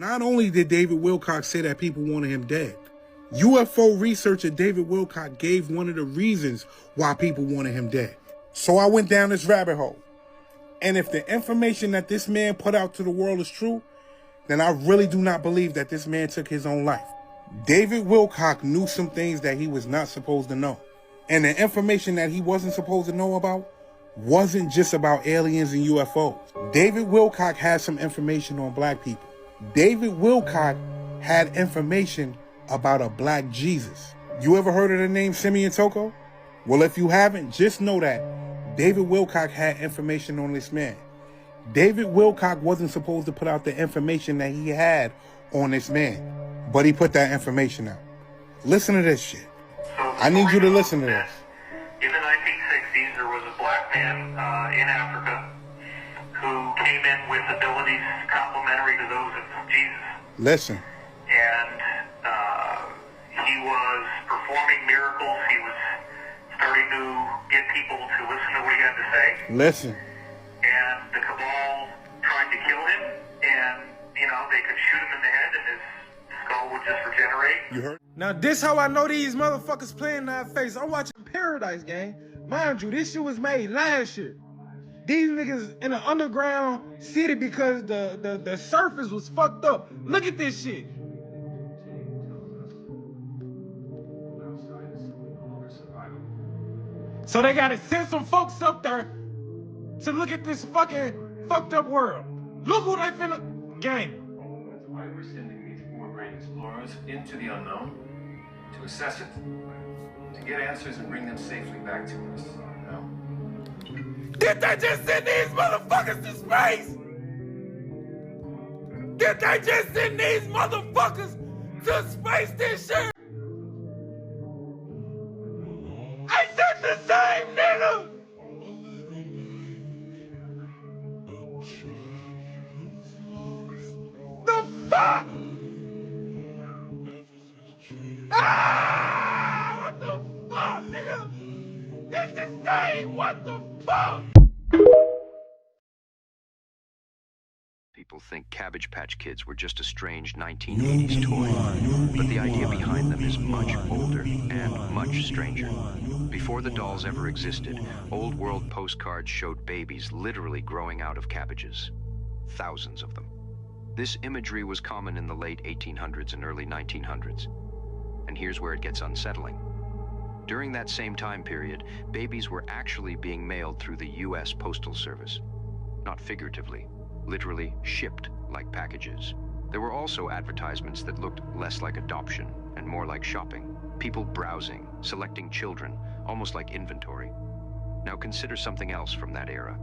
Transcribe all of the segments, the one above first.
Not only did David Wilcock say that people wanted him dead, UFO researcher David Wilcock gave one of the reasons why people wanted him dead. So I went down this rabbit hole. And if the information that this man put out to the world is true, then I really do not believe that this man took his own life. David Wilcock knew some things that he was not supposed to know. And the information that he wasn't supposed to know about wasn't just about aliens and UFOs. David Wilcock had some information on black people. David Wilcock had information about a black Jesus. You ever heard of the name Simeon Toko? Well, if you haven't, just know that David Wilcock had information on this man. David Wilcock wasn't supposed to put out the information that he had on this man, but he put that information out. Listen to this shit. I need you to listen to this. In the 1960s, there was a black man in Africa who came in with abilities complementary to those of Jesus. Listen. And he was performing miracles. He was starting to get people to listen to what he had to say. Listen. And the cabal tried to kill him, and, you know, they could shoot him in the head and his skull would just regenerate. You heard? Now, this how I know these motherfuckers playing in our face. I'm watching Paradise Gang. Mind you, this shit was made last year. These niggas in an underground city because the surface was fucked up. Look at this shit. So they gotta send some folks up there to look at this fucking fucked up world. Look who they finna gang. That's why we're sending these four-brain explorers into the unknown to assess it, to get answers and bring them safely back to us. No? Did they just send these motherfuckers to space? Did they just send these motherfuckers to space this year? Ain't that the same nigga? The fuck? Ah! What the fuck, nigga? It's the same, what the fuck? People think Cabbage Patch Kids were just a strange 1980s toy, but the idea behind them is much older and much stranger. Before the dolls ever existed, old world postcards showed babies literally growing out of cabbages. Thousands of them. This imagery was common in the late 1800s and early 1900s. And here's where it gets unsettling. During that same time period, babies were actually being mailed through the U.S. Postal Service. Not figuratively, literally shipped like packages. There were also advertisements that looked less like adoption and more like shopping. People browsing, selecting children, almost like inventory. Now consider something else from that era.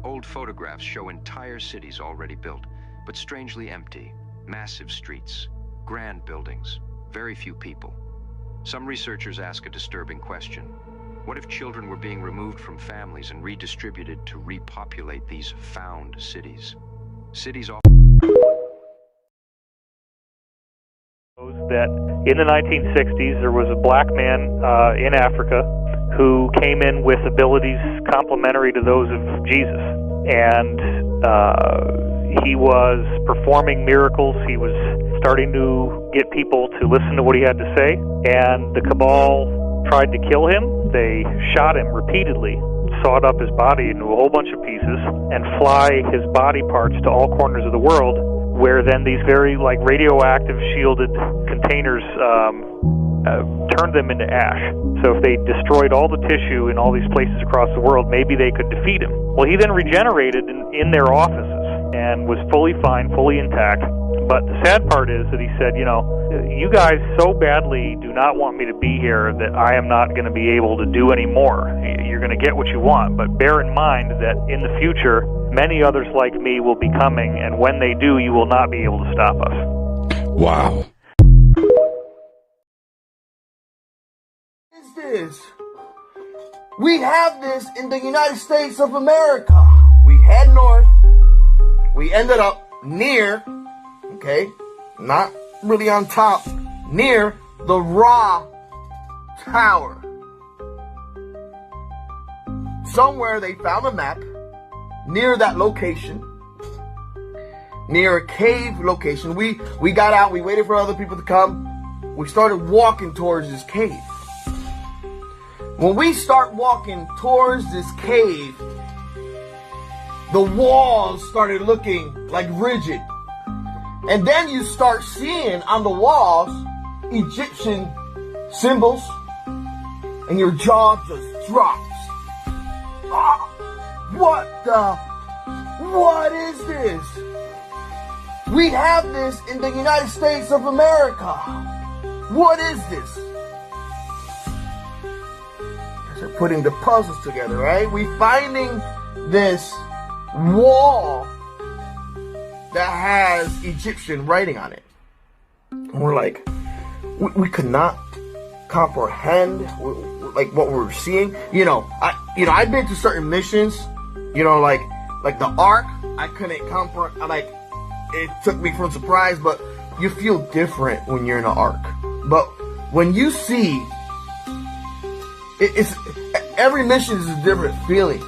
Old photographs show entire cities already built, but strangely empty. Massive streets, grand buildings, very few people. Some researchers ask a disturbing question. What if children were being removed from families and redistributed to repopulate these found cities? Cities that in the 1960s there was a black man in Africa who came in with abilities complementary to those of Jesus, and he was performing miracles. He was starting to get people to listen to what he had to say, and the cabal tried to kill him. They shot him repeatedly, sawed up his body into a whole bunch of pieces, and fly his body parts to all corners of the world, where then these very radioactive shielded containers turned them into ash. So if they destroyed all the tissue in all these places across the world, maybe they could defeat him. Well, he then regenerated in their offices and was fully fine, fully intact. But the sad part is that he said, you guys so badly do not want me to be here that I am not going to be able to do any more. You're going to get what you want, but bear in mind that in the future, many others like me will be coming, and when they do, you will not be able to stop us. Wow. What is this? We have this in the United States of America. We head north. We ended up near, not really on top, near the Ra Tower. Somewhere they found a map near that location, near a cave location. We got out, we waited for other people to come. We started walking towards this cave. When we start walking towards this cave, the walls started looking like rigid. And then you start seeing on the walls Egyptian symbols, and your jaw just drops. What is this? We have this in the United States of America. What is this? They're putting the puzzles together, right? We're finding this wall that has Egyptian writing on it. And we're like, we could not comprehend like what we were seeing. I've been to certain missions, like the Ark. I couldn't comprehend. Like, it took me for a surprise, but you feel different when you're in an Ark. But when you see, it's every mission is a different feeling.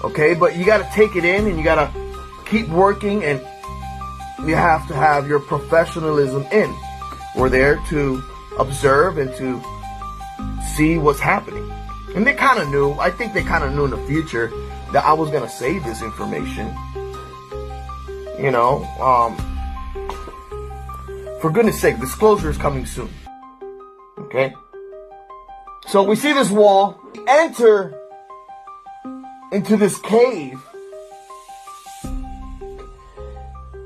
Okay, but you got to take it in, and you got to keep working, and you have to have your professionalism in. We're there to observe and to see what's happening. And they kind of knew, I think they kind of knew in the future that I was going to say this information. For goodness sake, disclosure is coming soon. Okay? So we see this wall, enter into this cave,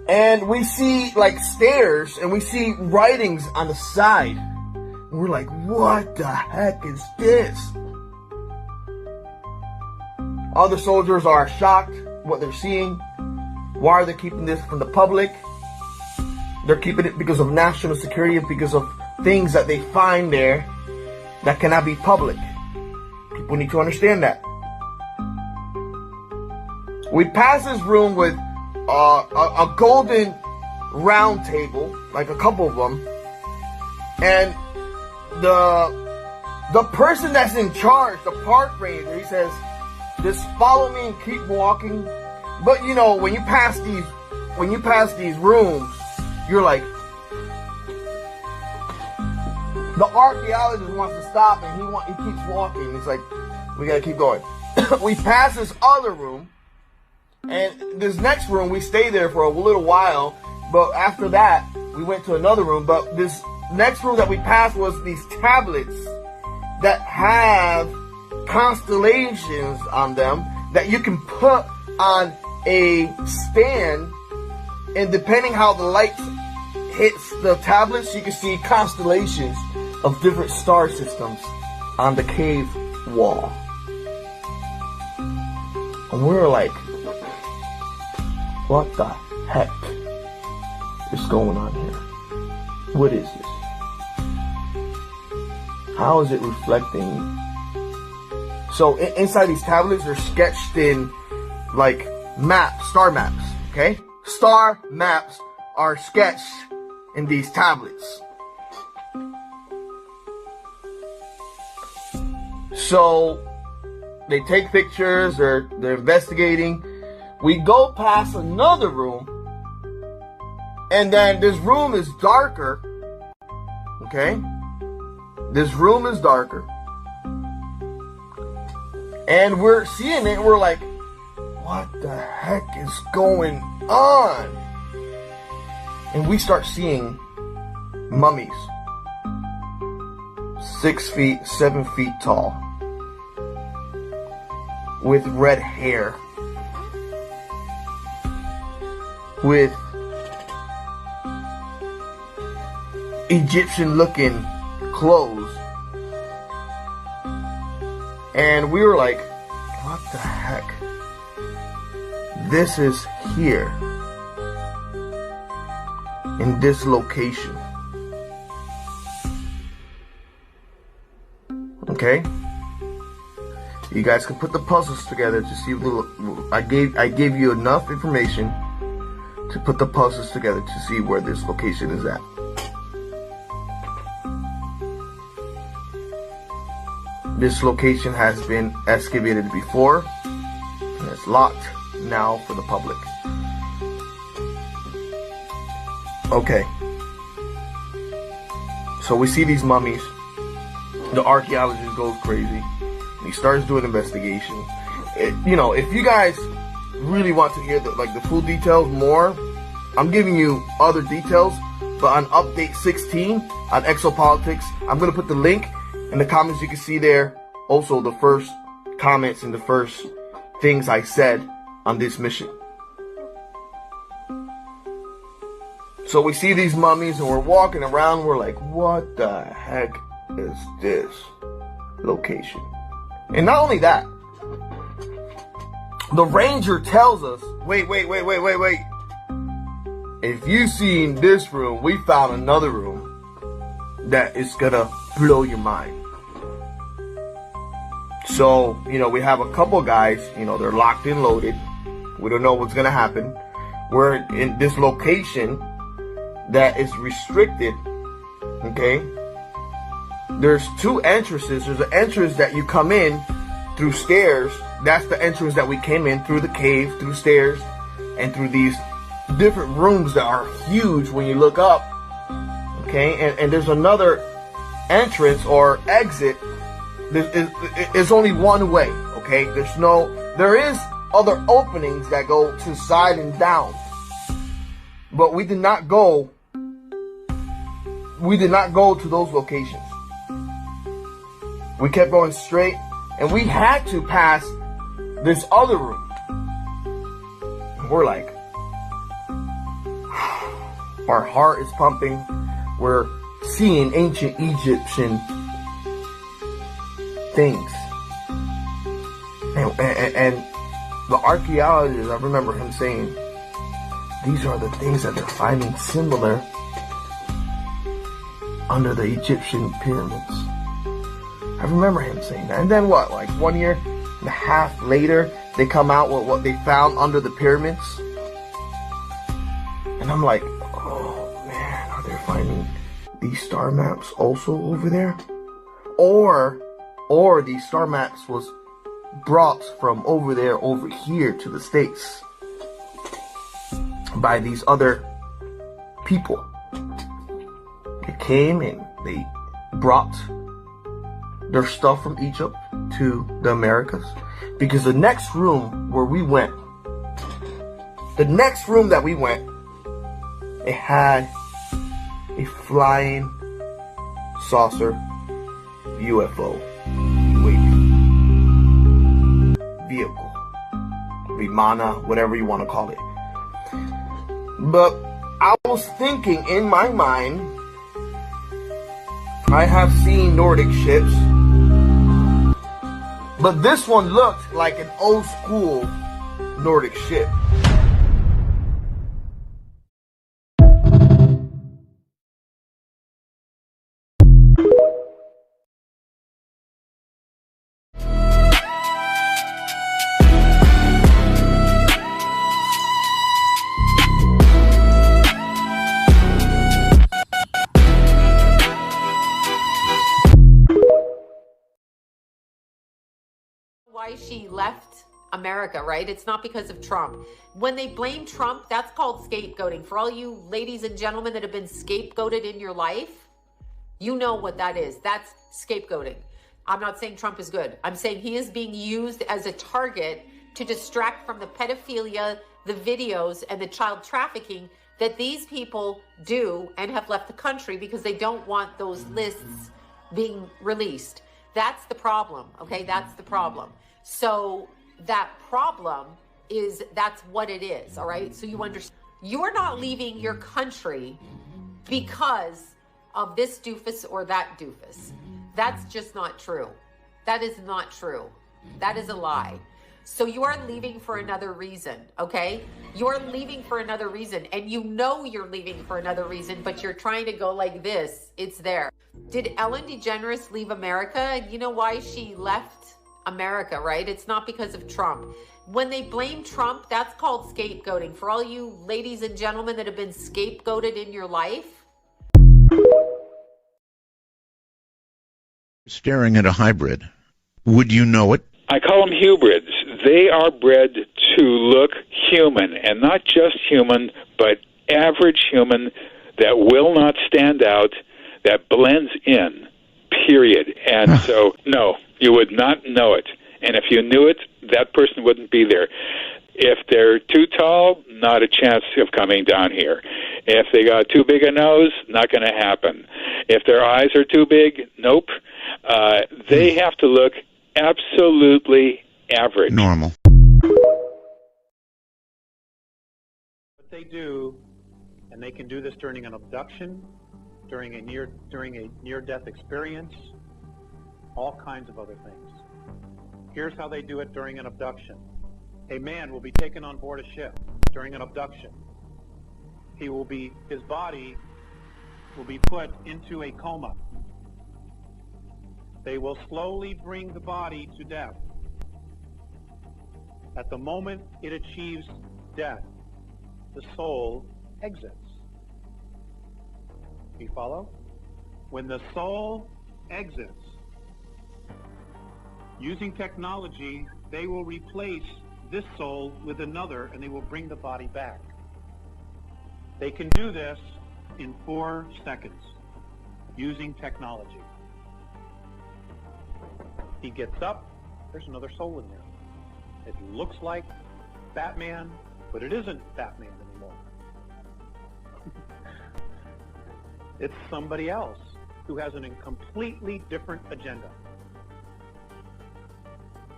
and we see like stairs, and we see writings on the side. And we're like, what the heck is this? Other soldiers are shocked what they're seeing. Why are they keeping this from the public? They're keeping it because of national security, because of things that they find there that cannot be public. People need to understand that. We pass this room with a golden round table, like a couple of them, and the person that's in charge, the park ranger, he says, just follow me and keep walking. But when you pass these rooms, you're like, the archaeologist wants to stop, and he keeps walking. He's like, we gotta keep going. We pass this other room, and this next room, we stayed there for a little while, but after that, we went to another room. But this next room that we passed was these tablets that have constellations on them that you can put on a stand, and depending how the light hits the tablets, you can see constellations of different star systems on the cave wall. And we were like, what the heck is going on here? What is this? How is it reflecting? So inside these tablets are sketched in like maps, star maps, okay? Star maps are sketched in these tablets. So they take pictures, they're investigating. We go past another room, and then this room is darker, okay? This room is darker. And we're seeing it, we're like, what the heck is going on? And we start seeing mummies, 6 feet, 7 feet tall, with red hair, with Egyptian looking clothes. And we were like, what the heck? This is here, in this location. Okay? You guys can put the puzzles together to see I gave you enough information to put the puzzles together to see where this location is at. This location has been excavated before, and it's locked now for the public. Okay. So we see these mummies. The archaeologist goes crazy. He starts doing investigation. If you guys really want to hear the full details more, I'm giving you other details. But on update 16 on Exopolitics, I'm gonna put the link in the comments. You can see there also the first comments and the first things I said on this mission. So we see these mummies and we're walking around. We're like, what the heck is this location? And not only that, the ranger tells us, wait. If you see in this room, we found another room that is gonna blow your mind. So, we have a couple guys, they're locked and loaded. We don't know what's gonna happen. We're in this location that is restricted, okay? There's two entrances. There's an entrance that you come in through stairs. That's the entrance that we came in, through the cave, through stairs, and through these different rooms that are huge when you look up, okay? And there's another entrance or exit. There's only one way, okay? There is other openings that go to side and down, but we did not go to those locations. We kept going straight, and we had to pass this other room. We're like, our heart is pumping. We're seeing ancient Egyptian things. And the archaeologist, I remember him saying, these are the things that they're finding similar under the Egyptian pyramids. I remember him saying that. And then what, like 1.5 years later, they come out with what they found under the pyramids. And I'm like, oh man, are they finding these star maps also over there? Or these star maps was brought from over there, over here to the States by these other people. They came and they brought their stuff from Egypt to the Americas. Because the next room that we went, it had a flying saucer UFO vehicle, Vimana, whatever you want to call it. But I was thinking in my mind, I have seen Nordic ships, but this one looked like an old school Nordic ship. Why she left America, right? It's not because of Trump. When they blame Trump, that's called scapegoating. For all you ladies and gentlemen that have been scapegoated in your life, you know what that is. That's scapegoating. I'm not saying Trump is good. I'm saying he is being used as a target to distract from the pedophilia, the videos, and the child trafficking that these people do and have left the country because they don't want those lists being released. That's the problem, okay? That's the problem. So that problem is, that's what it is, all right? So you understand, you're not leaving your country because of this doofus or that doofus. That's just not true. That is not true. That is a lie. So you are leaving for another reason, okay? You're leaving for another reason, and you know you're leaving for another reason, but you're trying to go like this. It's there. Did Ellen DeGeneres leave America? And you know why she left America, right? It's not because of Trump. When they blame Trump, that's called scapegoating. For all you ladies and gentlemen that have been scapegoated in your life. Staring at a hybrid. Would you know it? I call them hybrids. They are bred to look human, and not just human, but average human, that will not stand out, that blends in, period. And so, no, you would not know it. And if you knew it, that person wouldn't be there. If they're too tall, not a chance of coming down here. If they got too big a nose, not going to happen. If their eyes are too big, nope. They have to look absolutely average. Normal. What they do, and they can do this during an abduction, during a near-death experience, all kinds of other things. Here's how they do it during an abduction. A man will be taken on board a ship during an abduction. His body will be put into a coma. They will slowly bring the body to death. At the moment it achieves death, the soul exits. You follow? When the soul exits, using technology, they will replace this soul with another, and they will bring the body back. They can do this in 4 seconds using technology. He gets up, there's another soul in there. It looks like Batman, but it isn't Batman anymore. It's somebody else who has a completely different agenda.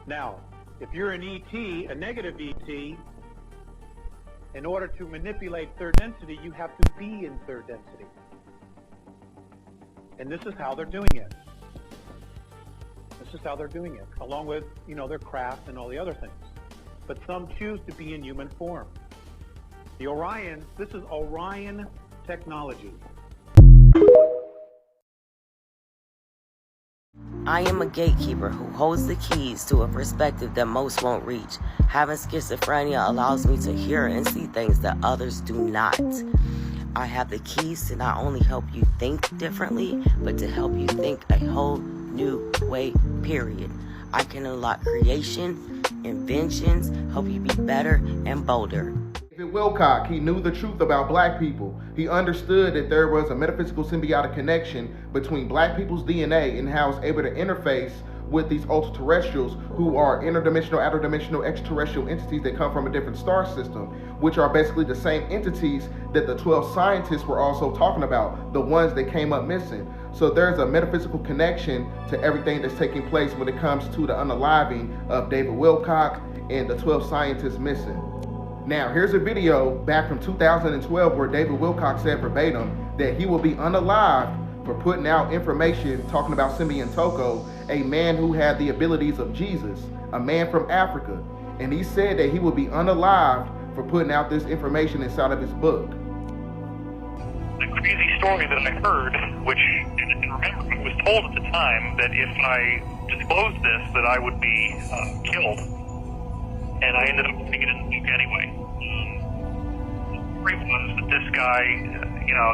Now, if you're an ET, a negative ET, in order to manipulate third density, you have to be in third density. And this is how they're doing it. This is how they're doing it, along with, their craft and all the other things. But some choose to be in human form. The Orion, this is Orion technology. I am a gatekeeper who holds the keys to a perspective that most won't reach. Having schizophrenia allows me to hear and see things that others do not. I have the keys to not only help you think differently, but to help you think a whole new way, period. I can unlock creation, inventions, help you be better and bolder. David Wilcock, he knew the truth about black people. He understood that there was a metaphysical symbiotic connection between black people's DNA and how it's able to interface with these ultra-terrestrials who are interdimensional, outer-dimensional, extraterrestrial entities that come from a different star system, which are basically the same entities that the 12 scientists were also talking about, the ones that came up missing. So there's a metaphysical connection to everything that's taking place when it comes to the unaliving of David Wilcock and the 12 scientists missing. Now, here's a video back from 2012 where David Wilcock said verbatim that he will be unalived for putting out information talking about Simeon Toko, a man who had the abilities of Jesus, a man from Africa. And he said that he will be unalived for putting out this information inside of his book. The crazy story that I heard, which, and remember, it was told at the time that if I disclosed this, that I would be killed. And I ended up putting it in the book anyway. The story was that this guy,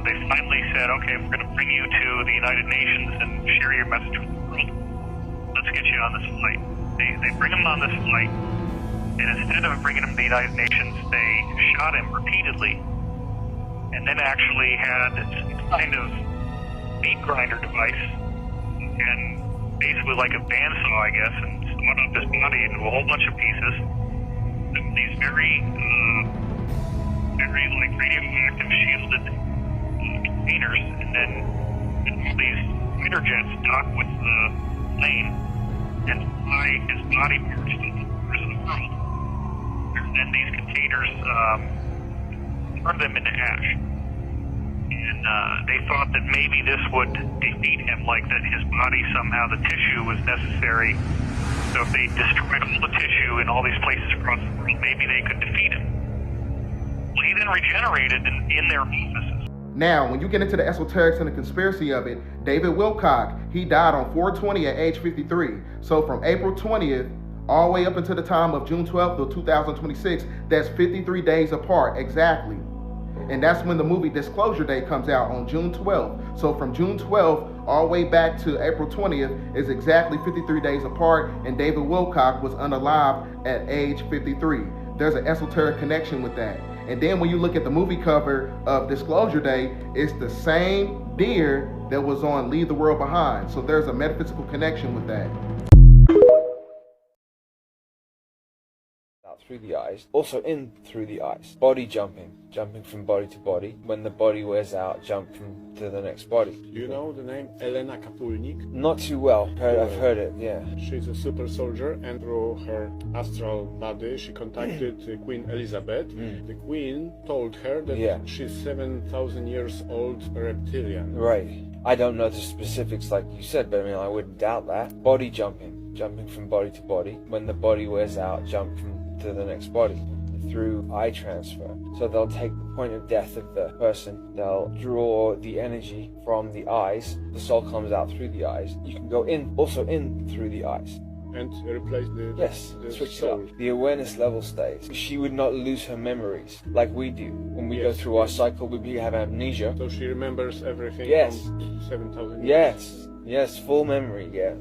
they finally said, okay, we're going to bring you to the United Nations and share your message with the world. Let's get you on this flight. They bring him on this flight, and instead of bringing him to the United Nations, they shot him repeatedly, and then actually had some kind of meat grinder device, and basically like a bandsaw, I guess, and sawed up his body into a whole bunch of pieces. These very like radioactive shielded containers, and then all these fighter jets dock with the plane and fly his body parts to the corners of the world. And then these containers turn them into ash. And they thought that maybe this would defeat him, like that his body somehow, the tissue was necessary. So if they destroyed all the tissue in all these places across the world, maybe they could defeat him. Well, he then regenerated in their offices. Now, when you get into the esoterics and the conspiracy of it, David Wilcock, he died on 4/20 at age 53. So from April 20th all the way up until the time of June 12th of 2026, that's 53 days apart exactly. And that's when the movie Disclosure Day comes out on June 12th. So from June 12th all the way back to April 20th is exactly 53 days apart, and David Wilcock was unalived at age 53. There's an esoteric connection with that. And then when you look at the movie cover of Disclosure Day, it's the same deer that was on Leave the World Behind. So there's a metaphysical connection with that. Through the eyes, also in through the eyes. Body jumping from body to body. When the body wears out, jump to the next body. You know the name Elena Kapulnik? Not too well. I've heard it, yeah. She's a super soldier, and through her astral body, she contacted Queen Elizabeth. The Queen told her that she's 7,000 years old reptilian. Right. I don't know the specifics like you said, but I mean, I wouldn't doubt that. Body jumping from body to body. When the body wears out, jump to the next body through eye transfer. So they'll take the point of death of the person, they'll draw the energy from the eyes, the soul comes out through the eyes. You can go also in through the eyes. And replace the switch soul. it up. The awareness level stays. She would not lose her memories like we do. When we go through our cycle, we have amnesia. So she remembers everything from 7,000 years. Yes, full memory, yeah.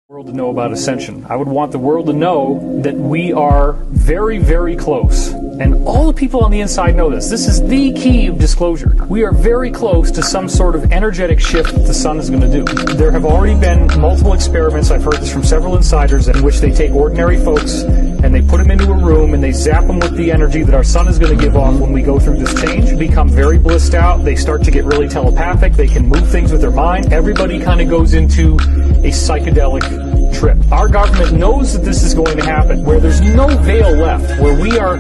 World to know about ascension. I would want the world to know that we are very, very close. And all the people on the inside know this. This is the key of disclosure. We are very close to some sort of energetic shift that the sun is going to do. There have already been multiple experiments, I've heard this from several insiders, in which they take ordinary folks and they put them into a room and they zap them with the energy that our sun is going to give off when we go through this change. Become very blissed out. They start to get really telepathic. They can move things with their mind. Everybody kind of goes into a psychedelic trip. Our government knows that this is going to happen, where there's no veil left, where we are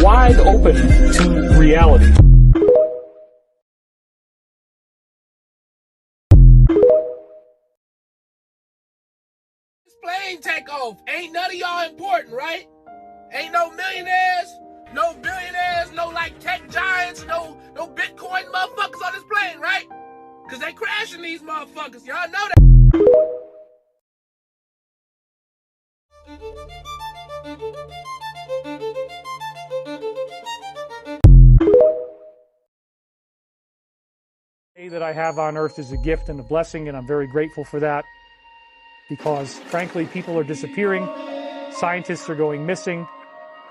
wide open to reality. This plane take off. Ain't none of y'all important, right? Ain't no millionaires, no billionaires, no like tech giants, no Bitcoin motherfuckers on this plane, right? Cause they crashing these motherfuckers. Y'all know that. That I have on earth is a gift and a blessing, and I'm very grateful for that, because frankly people are disappearing, scientists are going missing.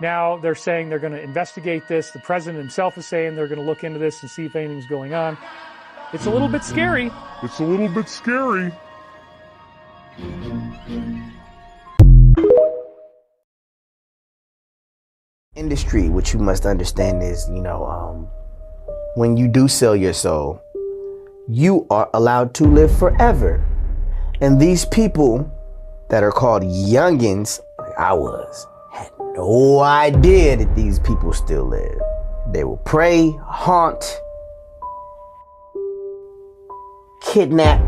Now they're saying they're going to investigate this. The president himself is saying they're going to look into this and see if anything's going on. It's a little bit scary. It's a little bit scary. Industry, what you must understand is, when you do sell your soul, you are allowed to live forever. And these people that are called youngins, like I was, had no idea that these people still live. They will prey, haunt, kidnap,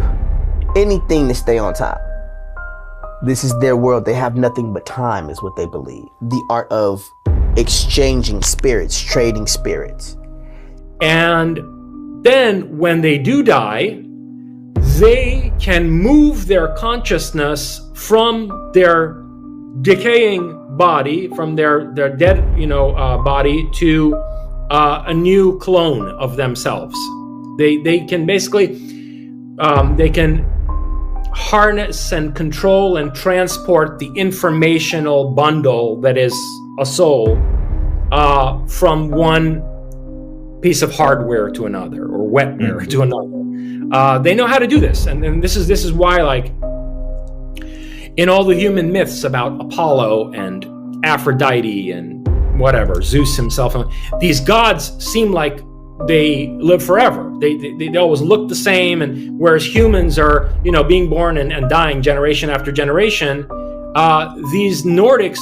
anything to stay on top. This is their world. They have nothing but time, is what they believe. The art of exchanging spirits, trading spirits. And then when they do die, they can move their consciousness from their decaying body, from their dead, body, to a new clone of themselves. They can basically, they can harness and control and transport the informational bundle that is a soul from one piece of hardware to another, or wetware to another. They know how to do this, and this is why, like, in all the human myths about Apollo and Aphrodite and whatever, Zeus himself, these gods seem like they live forever. They always look the same, and whereas humans are, being born and dying generation after generation, these Nordics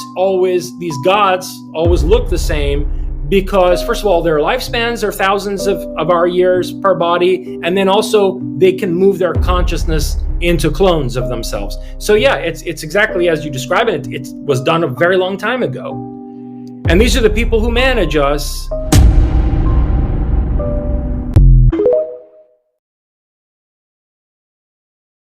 these gods always look the same, because first of all, their lifespans are thousands of our years per body, and then also they can move their consciousness into clones of themselves. So yeah, it's exactly as you describe it. It was done a very long time ago. And these are the people who manage us